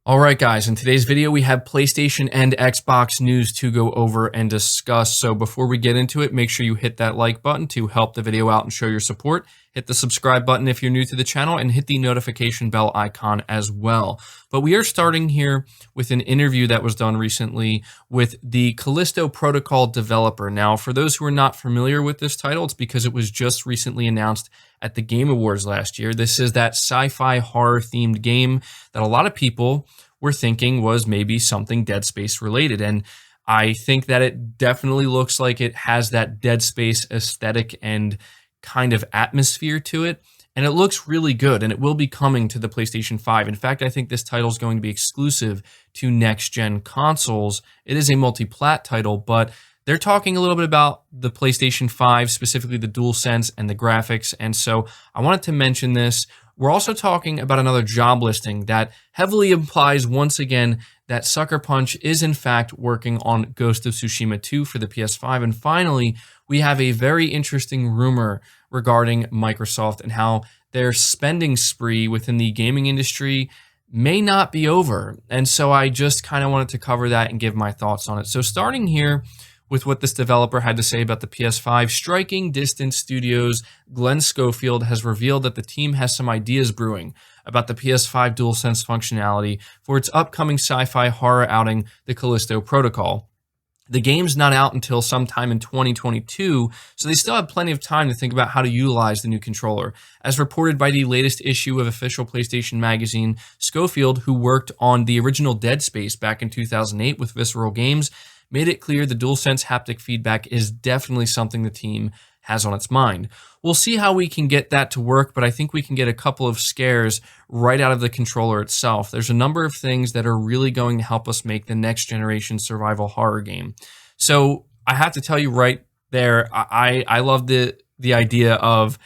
All right, guys, in today's video, we have PlayStation and Xbox news to go over and discuss. So before we get into it, make sure you hit that like button to help the video out and show your support. Hit the subscribe button if you're new to the channel and hit the notification bell icon as well. But we are starting here with an interview that was done recently with the Callisto Protocol developer. Now, for those who are not familiar with this title, it's because it was just recently announced at the Game Awards last year. This is that sci-fi horror themed game that a lot of people were thinking was maybe something Dead Space related. And I think that it definitely looks like it has that Dead Space aesthetic and kind of atmosphere to it. And it looks really good, and it will be coming to the PlayStation 5. In fact, I think this title is going to be exclusive to next-gen consoles. It is a multi-plat title, but they're talking a little bit about the PlayStation 5, specifically the DualSense and the graphics, and so I wanted to mention this. We're also talking about another job listing that heavily implies, once again, that Sucker Punch is in fact working on Ghost of Tsushima 2 for the PS5. And finally, we have a very interesting rumor regarding Microsoft and how their spending spree within the gaming industry may not be over. And so I just kind of wanted to cover that and give my thoughts on it. So starting here with what this developer had to say about the PS5, Striking Distance Studios' Glenn Schofield has revealed that the team has some ideas brewing about the PS5 DualSense functionality for its upcoming sci-fi horror outing, the Callisto Protocol. The game's not out until sometime in 2022, so they still have plenty of time to think about how to utilize the new controller. As reported by the latest issue of official PlayStation Magazine, Schofield, who worked on the original Dead Space back in 2008 with Visceral Games, made it clear the DualSense haptic feedback is definitely something the team has on its mind. We'll see how we can get that to work, but I think we can get a couple of scares right out of the controller itself. There's a number of things that are really going to help us make the next generation survival horror game. So I have to tell you right there, I love the idea of,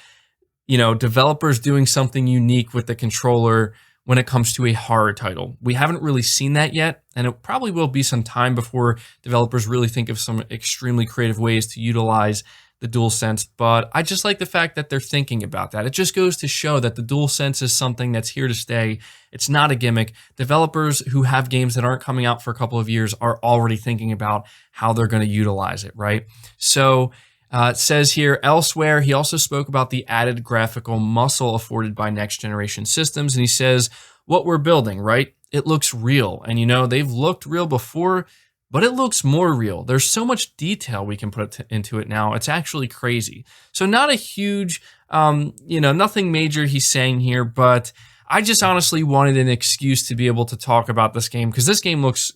developers doing something unique with the controller when it comes to a horror title. We haven't really seen that yet, and it probably will be some time before developers really think of some extremely creative ways to utilize the DualSense, but I just like the fact that they're thinking about that. It just goes to show that the DualSense is something that's here to stay. It's not a gimmick. Developers who have games that aren't coming out for a couple of years are already thinking about how they're going to utilize it, right? So it says here, elsewhere, he also spoke about the added graphical muscle afforded by next-generation systems, and he says, what we're building, right? It looks real, and they've looked real before, but it looks more real. There's so much detail we can put into it now. It's actually crazy. So not a huge, nothing major he's saying here, but I just honestly wanted an excuse to be able to talk about this game because this game looks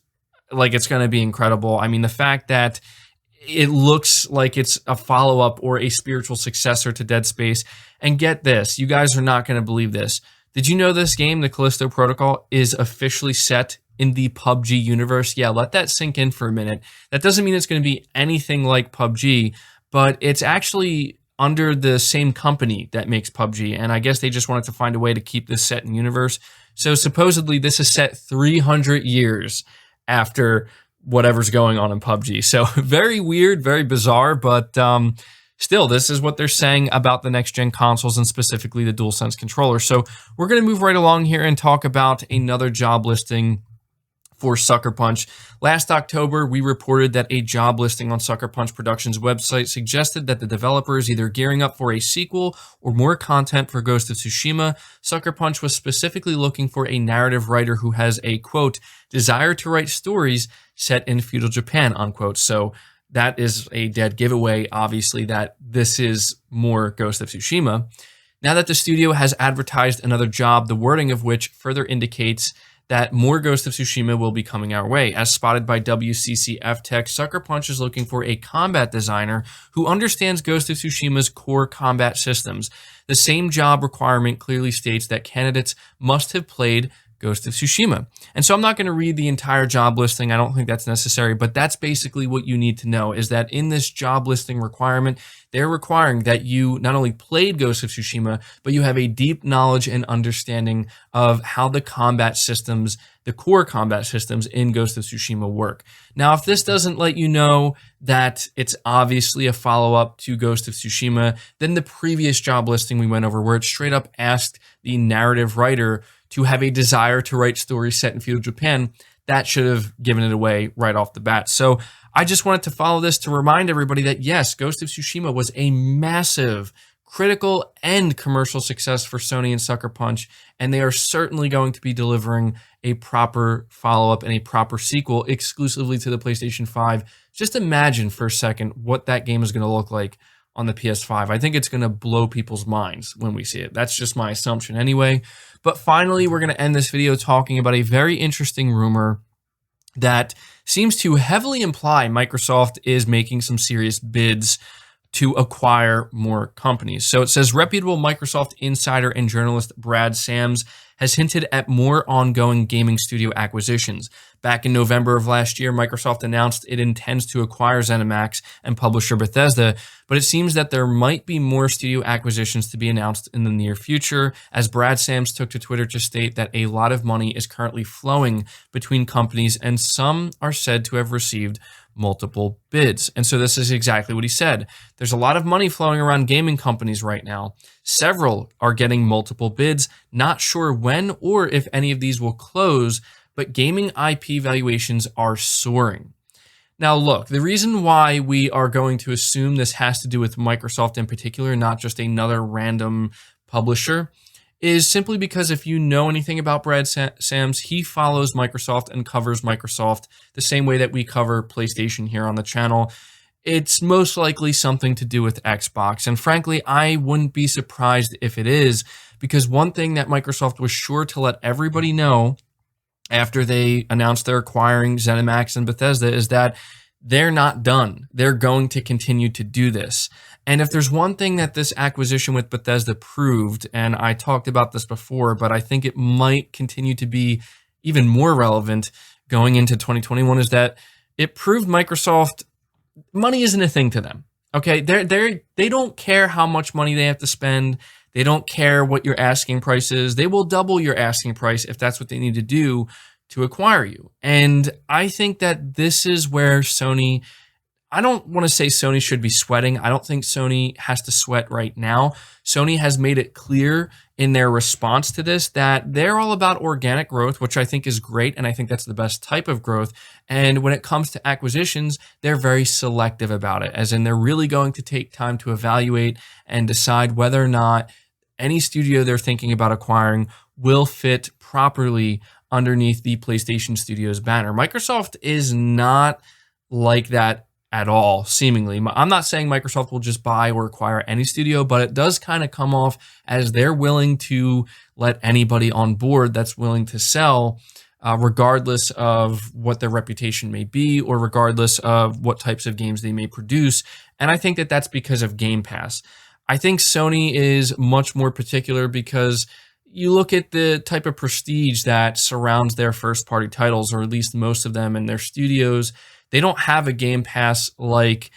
like it's going to be incredible. I mean, the fact that it looks like it's a follow-up or a spiritual successor to Dead Space. And get this, you guys are not going to believe this. Did you know this game, the Callisto Protocol, is officially set in the PUBG universe? Yeah, let that sink in for a minute. That doesn't mean it's going to be anything like PUBG, but it's actually under the same company that makes PUBG, and I guess they just wanted to find a way to keep this set in universe. So supposedly this is set 300 years after whatever's going on in PUBG. So very weird, very bizarre, but still, this is what they're saying about the next-gen consoles and specifically the DualSense controller. So we're going to move right along here and talk about another job listing for Sucker Punch. Last October, we reported that a job listing on Sucker Punch Productions' website suggested that the developer is either gearing up for a sequel or more content for Ghost of Tsushima. Sucker Punch was specifically looking for a narrative writer who has a, quote, desire to write stories set in feudal Japan, unquote. So that is a dead giveaway, obviously, that this is more Ghost of Tsushima. Now that the studio has advertised another job, the wording of which further indicates that more Ghost of Tsushima will be coming our way. As spotted by WCCF Tech, Sucker Punch is looking for a combat designer who understands Ghost of Tsushima's core combat systems. The same job requirement clearly states that candidates must have played Ghost of Tsushima. And so I'm not going to read the entire job listing. I don't think that's necessary, but that's basically what you need to know, is that in this job listing requirement, they're requiring that you not only played Ghost of Tsushima, but you have a deep knowledge and understanding of how the combat systems, the core combat systems in Ghost of Tsushima work. Now, if this doesn't let you know that it's obviously a follow-up to Ghost of Tsushima, then the previous job listing we went over, where it straight up asked the narrative writer to have a desire to write stories set in feudal Japan, that should have given it away right off the bat. So I just wanted to follow this to remind everybody that yes, Ghost of Tsushima was a massive critical and commercial success for Sony and Sucker Punch, and they are certainly going to be delivering a proper follow-up and a proper sequel exclusively to the PlayStation 5. Just imagine for a second what that game is going to look like on the PS5. I think it's going to blow people's minds when we see it. That's just my assumption anyway. But finally, we're going to end this video talking about a very interesting rumor that seems to heavily imply Microsoft is making some serious bids to acquire more companies. So it says reputable Microsoft insider and journalist Brad Sams has hinted at more ongoing gaming studio acquisitions. Back in November of last year, Microsoft announced it intends to acquire ZeniMax and publisher Bethesda, but it seems that there might be more studio acquisitions to be announced in the near future, as Brad Sams took to Twitter to state that a lot of money is currently flowing between companies, and some are said to have received multiple bids. And so this is exactly what he said. There's a lot of money flowing around gaming companies right now. Several are getting multiple bids. Not sure when or if any of these will close, but gaming IP valuations are soaring. Now, look, the reason why we are going to assume this has to do with Microsoft in particular, not just another random publisher, is simply because if you know anything about Brad Sams, he follows Microsoft and covers Microsoft the same way that we cover PlayStation here on the channel. It's most likely something to do with Xbox. And frankly, I wouldn't be surprised if it is, because one thing that Microsoft was sure to let everybody know after they announced they're acquiring ZeniMax and Bethesda is that they're not done. They're going to continue to do this. And if there's one thing that this acquisition with Bethesda proved, and I talked about this before, but I think it might continue to be even more relevant going into 2021, is that it proved Microsoft money isn't a thing to them. Okay, they don't care how much money they have to spend. They don't care what your asking price is. They will double your asking price if that's what they need to do to acquire you. And I think that this is where Sony, I don't want to say Sony should be sweating. I don't think Sony has to sweat right now. Sony has made it clear in their response to this that they're all about organic growth, which I think is great, and I think that's the best type of growth. And when it comes to acquisitions, they're very selective about it, as in they're really going to take time to evaluate and decide whether or not any studio they're thinking about acquiring will fit properly underneath the PlayStation Studios banner. Microsoft is not like that at all, seemingly. I'm not saying Microsoft will just buy or acquire any studio, but it does kind of come off as they're willing to let anybody on board that's willing to sell, regardless of what their reputation may be or regardless of what types of games they may produce. And I think that that's because of Game Pass. I think Sony is much more particular because you look at the type of prestige that surrounds their first-party titles, or at least most of them in their studios. They don't have a Game Pass like,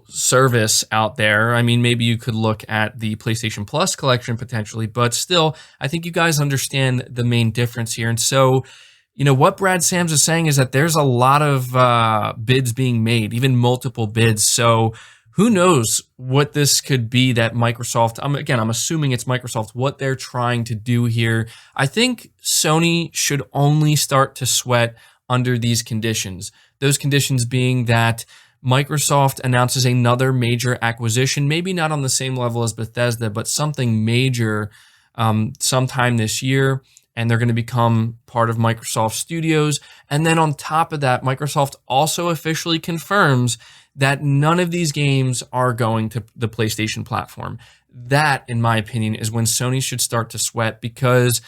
service out there. I mean, maybe you could look at the PlayStation Plus collection potentially, but still, I think you guys understand the main difference here. And so, what Brad Sams is saying is that there's a lot of bids being made, even multiple bids. So who knows what this could be that Microsoft, I'm assuming it's Microsoft, what they're trying to do here. I think Sony should only start to sweat under these conditions. Those conditions being that Microsoft announces another major acquisition, maybe not on the same level as Bethesda, but something major sometime this year, and they're going to become part of Microsoft Studios. And then on top of that, Microsoft also officially confirms that none of these games are going to the PlayStation platform. That, in my opinion, is when Sony should start to sweat, because,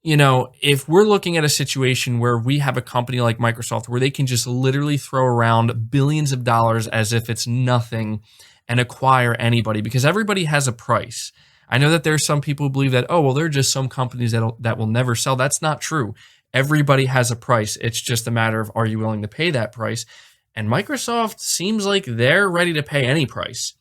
if we're looking at a situation where we have a company like Microsoft where they can just literally throw around billions of dollars as if it's nothing and acquire anybody, because everybody has a price. I know that there's some people who believe that, there are just some companies that will never sell. That's not true. Everybody has a price. It's just a matter of, are you willing to pay that price? And Microsoft seems like they're ready to pay any price.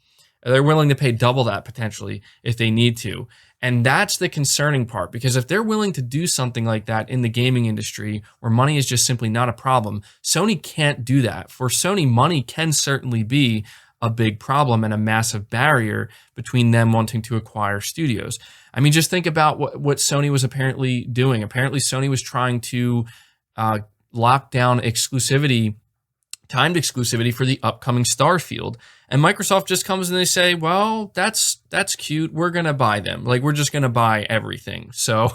They're willing to pay double that potentially if they need to. And that's the concerning part, because if they're willing to do something like that in the gaming industry where money is just simply not a problem, Sony can't do that. For Sony, money can certainly be a big problem and a massive barrier between them wanting to acquire studios. I mean, just think about what Sony was apparently doing. Apparently, Sony was trying to lock down exclusivity, timed exclusivity for the upcoming Starfield. And Microsoft just comes and they say, well, that's cute. We're going to buy them. Like, we're just going to buy everything. So,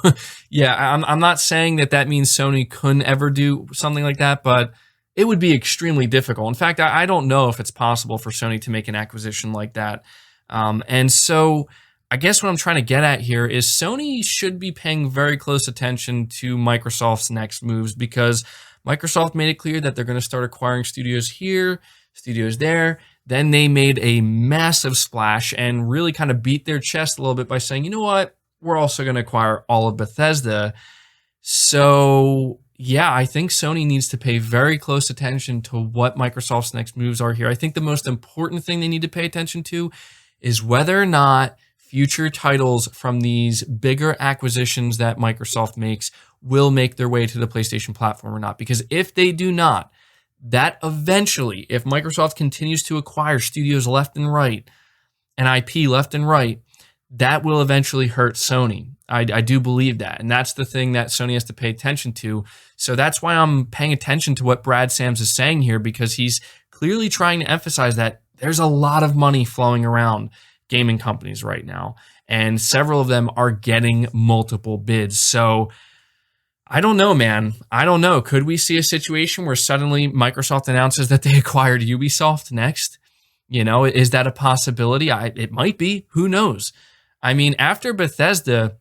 yeah, I'm not saying that means Sony couldn't ever do something like that, but it would be extremely difficult. In fact, I don't know if it's possible for Sony to make an acquisition like that. And so I guess what I'm trying to get at here is Sony should be paying very close attention to Microsoft's next moves, because Microsoft made it clear that they're going to start acquiring studios here, studios there. Then they made a massive splash and really kind of beat their chest a little bit by saying, you know what, we're also going to acquire all of Bethesda. So yeah, I think Sony needs to pay very close attention to what Microsoft's next moves are here. I think the most important thing they need to pay attention to is whether or not future titles from these bigger acquisitions that Microsoft makes will make their way to the PlayStation platform or not. Because if they do not, that eventually, if Microsoft continues to acquire studios left and right and IP left and right, that will eventually hurt Sony. I do believe that. And that's the thing that Sony has to pay attention to. So that's why I'm paying attention to what Brad Sams is saying here, because he's clearly trying to emphasize that there's a lot of money flowing around gaming companies right now, and several of them are getting multiple bids. So I don't know, man. I don't know. Could we see a situation where suddenly Microsoft announces that they acquired Ubisoft next? You know, is that a possibility? It might be. Who knows? I mean, after Bethesda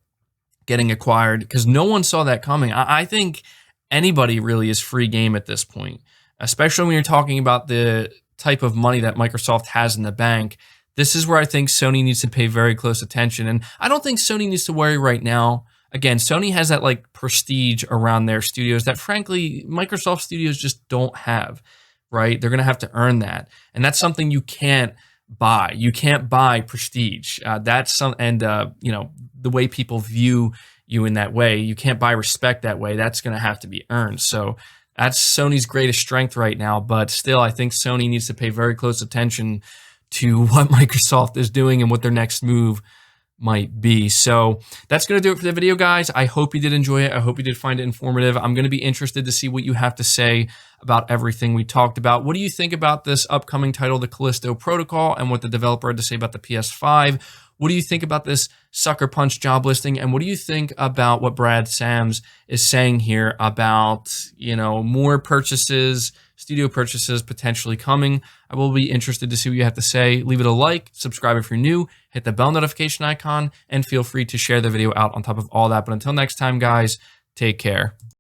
getting acquired, because no one saw that coming, I think anybody really is free game at this point, especially when you're talking about the type of money that Microsoft has in the bank. This is where I think Sony needs to pay very close attention. And I don't think Sony needs to worry right now. Again, Sony has that like prestige around their studios that frankly, Microsoft studios just don't have, right? They're going to have to earn that. And that's something you can't buy. You can't buy prestige. That's some, and you know, the way people view you in that way, you can't buy respect that way. That's going to have to be earned. So that's Sony's greatest strength right now. But still, I think Sony needs to pay very close attention to what Microsoft is doing and what their next move might be. So that's going to do it for the video, guys. I hope you did enjoy it. I hope you did find it informative. I'm going to be interested to see what you have to say about everything we talked about. What do you think about this upcoming title, the Callisto Protocol, and what the developer had to say about the PS5? What do you think about this Sucker Punch job listing? And what do you think about what Brad Sams is saying here about, you know, more purchases, studio purchases potentially coming? I will be interested to see what you have to say. Leave it a like, subscribe if you're new, hit the bell notification icon, and feel free to share the video out on top of all that. But until next time, guys, take care.